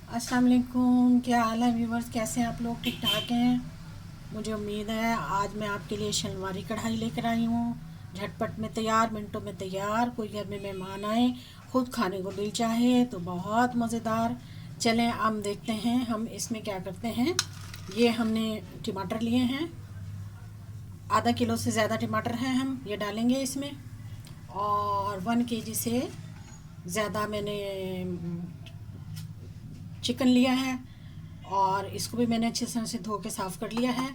अस्सलाम वालेकुम। क्या हाल है व्यूवर्स, कैसे हैं आप लोग? ठीक ठाक हैं? मुझे उम्मीद है आज मैं आपके लिए शलवारी कढ़ाई लेकर आई हूँ। झटपट में तैयार, मिनटों में तैयार। कोई घर में मेहमान आए, खुद खाने को दिल चाहे तो बहुत मज़ेदार। चलें अब देखते हैं हम इसमें क्या करते हैं। ये हमने टमाटर लिए हैं, आधा किलो से ज़्यादा टमाटर हैं, हम ये डालेंगे इसमें। और 1 kg से ज़्यादा मैंने चिकन लिया है और इसको भी मैंने अच्छी तरह से धो के साफ़ कर लिया है।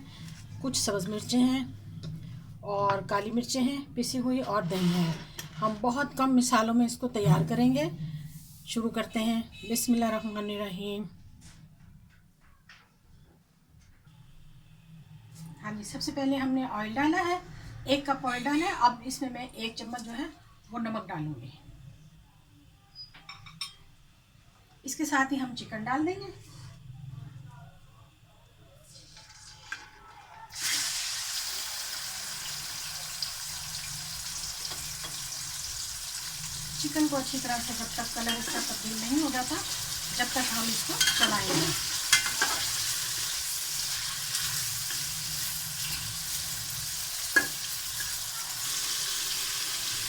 कुछ सब्ज़ मिर्चें हैं और काली मिर्चें हैं पिसी हुई, और दही है। हम बहुत कम मिसालों में इसको तैयार करेंगे। शुरू करते हैं। बिस्मिल्लाहिर्रहमानिर्रहीम। हाँ जी, सबसे पहले हमने ऑयल डाला है, 1 कप ऑयल डाला है। अब इसमें मैं 1 चम्मच जो है वो नमक डालूंगी। इसके साथ ही हम चिकन डाल देंगे। चिकन को अच्छी तरह से जब तक कलर इसका तब्दील नहीं हो जाता, जब तक हम इसको चलाएंगे।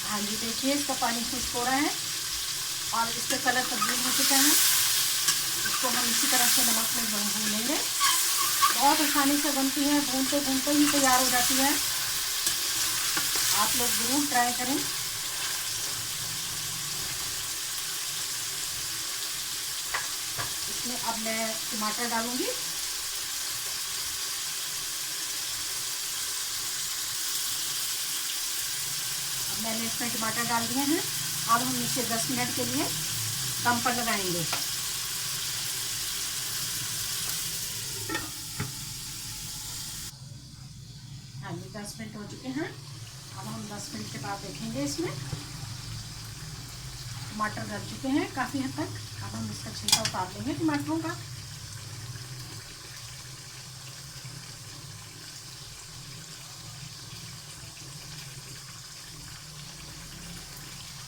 हाँ जी, देखिए इसका पानी खुश्क हो रहा है और इसका कलर तब्दील हो चुका है। इसको हम इसी तरह से नमक में भून लेंगे। बहुत आसानी से बनती है, भूनते भूनते ही तैयार हो जाती है। आप लोग ज़रूर ट्राई करें। इसमें अब मैं टमाटर डालूंगी। अब मैंने इसमें टमाटर डाल दिए हैं। अब हम इसे 10 मिनट के लिए दम पर लगाएंगे। हाँ जी, 10 मिनट हो चुके हैं। अब हम 10 मिनट के बाद देखेंगे। इसमें टमाटर गल चुके हैं काफ़ी हद तक। अब हम इसका छिलका उतार लेंगे टमाटरों का।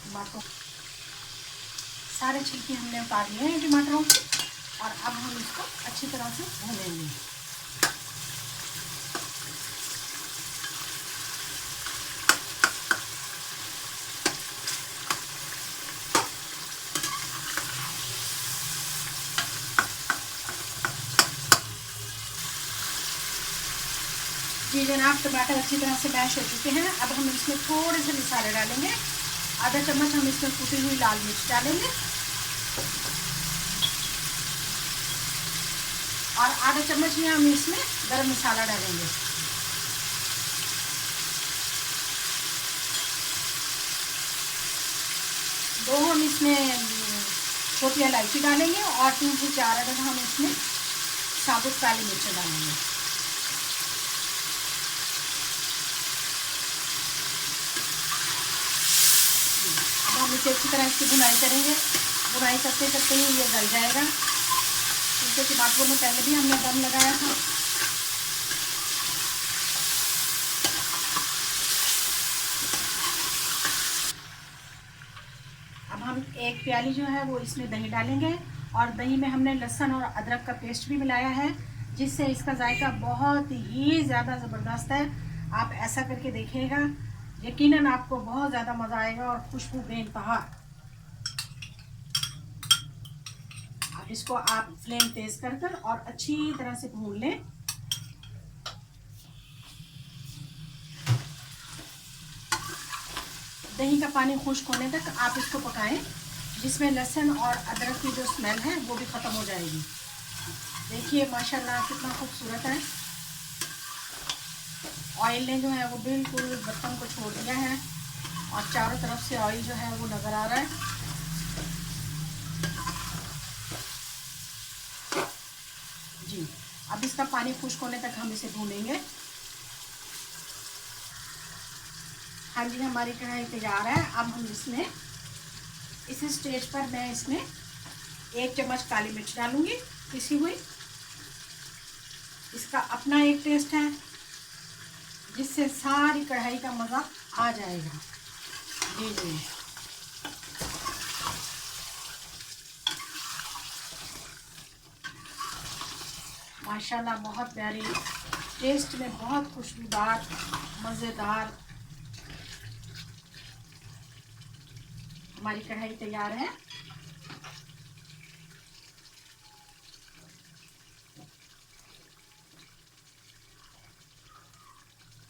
टमाटरों सारे छिलके हमने उतार लिए हैं टमाटरों के, और अब हम इसको अच्छी तरह से भूनेंगे। जी जनाब, टमाटर अच्छी तरह से मैश हो चुके हैं। अब हम इसमें थोड़े से मसाले डालेंगे। आधा चम्मच हम इसमें कुटी हुई लाल मिर्च डालेंगे और आधा चम्मच ही हम इसमें गरम मसाला डालेंगे। दो हम इसमें छोटी इलायची डालेंगे और 3 से 4 अदद हम इसमें साबुत काली मिर्च डालेंगे। अब हम इसे अच्छी तरह इसकी भुनाई करेंगे। भुनाई करते करते ही ये गल जाएगा, क्योंकि टमाटरों में पहले भी हमने दम लगाया था। अब हम 1 प्याली जो है वो इसमें दही डालेंगे, और दही में हमने लहसुन और अदरक का पेस्ट भी मिलाया है, जिससे इसका जायका बहुत ही ज़्यादा ज़बरदस्त है। आप ऐसा करके देखिएगा, यकीनन आपको बहुत ज़्यादा मज़ा आएगा और खुशबू बेइंतहा। अब इसको आप फ्लेम तेज़ कर कर और अच्छी तरह से भून लें। दही का पानी खुश्क होने तक आप इसको पकाएं, जिसमें लहसुन और अदरक की जो स्मेल है वो भी ख़त्म हो जाएगी। देखिए माशाल्लाह कितना खूबसूरत है। ऑयल ने जो है वो बिल्कुल बर्तन को छोड़ दिया है और चारों तरफ से ऑयल जो है वो नज़र आ रहा है। जी, अब इसका पानी खुश्क होने तक हम इसे भूनेंगे। हाँ जी, हमारी कढ़ाई तैयार है। अब हम इसमें इस स्टेज पर मैं इसमें 1 चम्मच काली मिर्च डालूंगी पिसी हुई। इसका अपना एक टेस्ट है, जिससे सारी कढ़ाई का मज़ा आ जाएगा। जी जी, माशाल्लाह बहुत प्यारी, टेस्ट में बहुत खुशबूदार, मज़ेदार हमारी कढ़ाई तैयार है।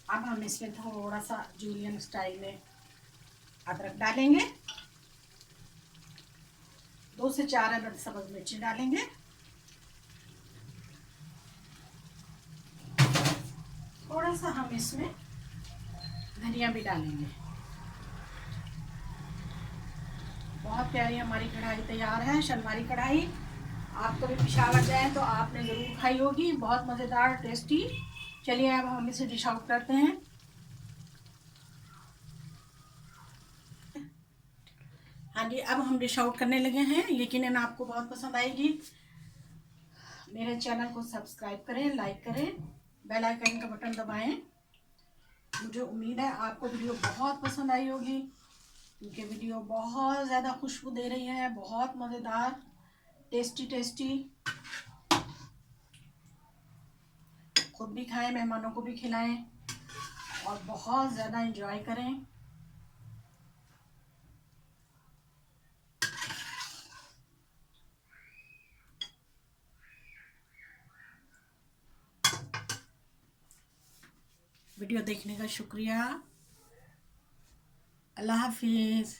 अब हम इसमें थोड़ा सा जूलियन स्टाइल में अदरक डालेंगे, 2 से 4 अदद सब्ज़ मिर्ची डालेंगे, थोड़ा सा हम इसमें धनिया भी डालेंगे। बहुत प्यारी हमारी कढ़ाई तैयार है, शलवारी कढ़ाई। आप कभी पिशावर जाएं तो आपने ज़रूर खाई होगी, बहुत मज़ेदार टेस्टी। चलिए अब हम इसे डिश आउट करते हैं। हाँ जी, अब हम डिश आउट करने लगे हैं, यकीनन आपको बहुत पसंद आएगी। मेरे चैनल को सब्सक्राइब करें, लाइक करें, बेल आइकन का बटन दबाएं। मुझे उम्मीद है आपको वीडियो बहुत पसंद आई होगी, क्योंकि वीडियो बहुत ज़्यादा खुशबू दे रही है, बहुत मज़ेदार, टेस्टी टेस्टी। खुद भी खाएं, मेहमानों को भी खिलाएं और बहुत ज़्यादा एंजॉय करें। वीडियो देखने का शुक्रिया। अल्लाह हाफिज़।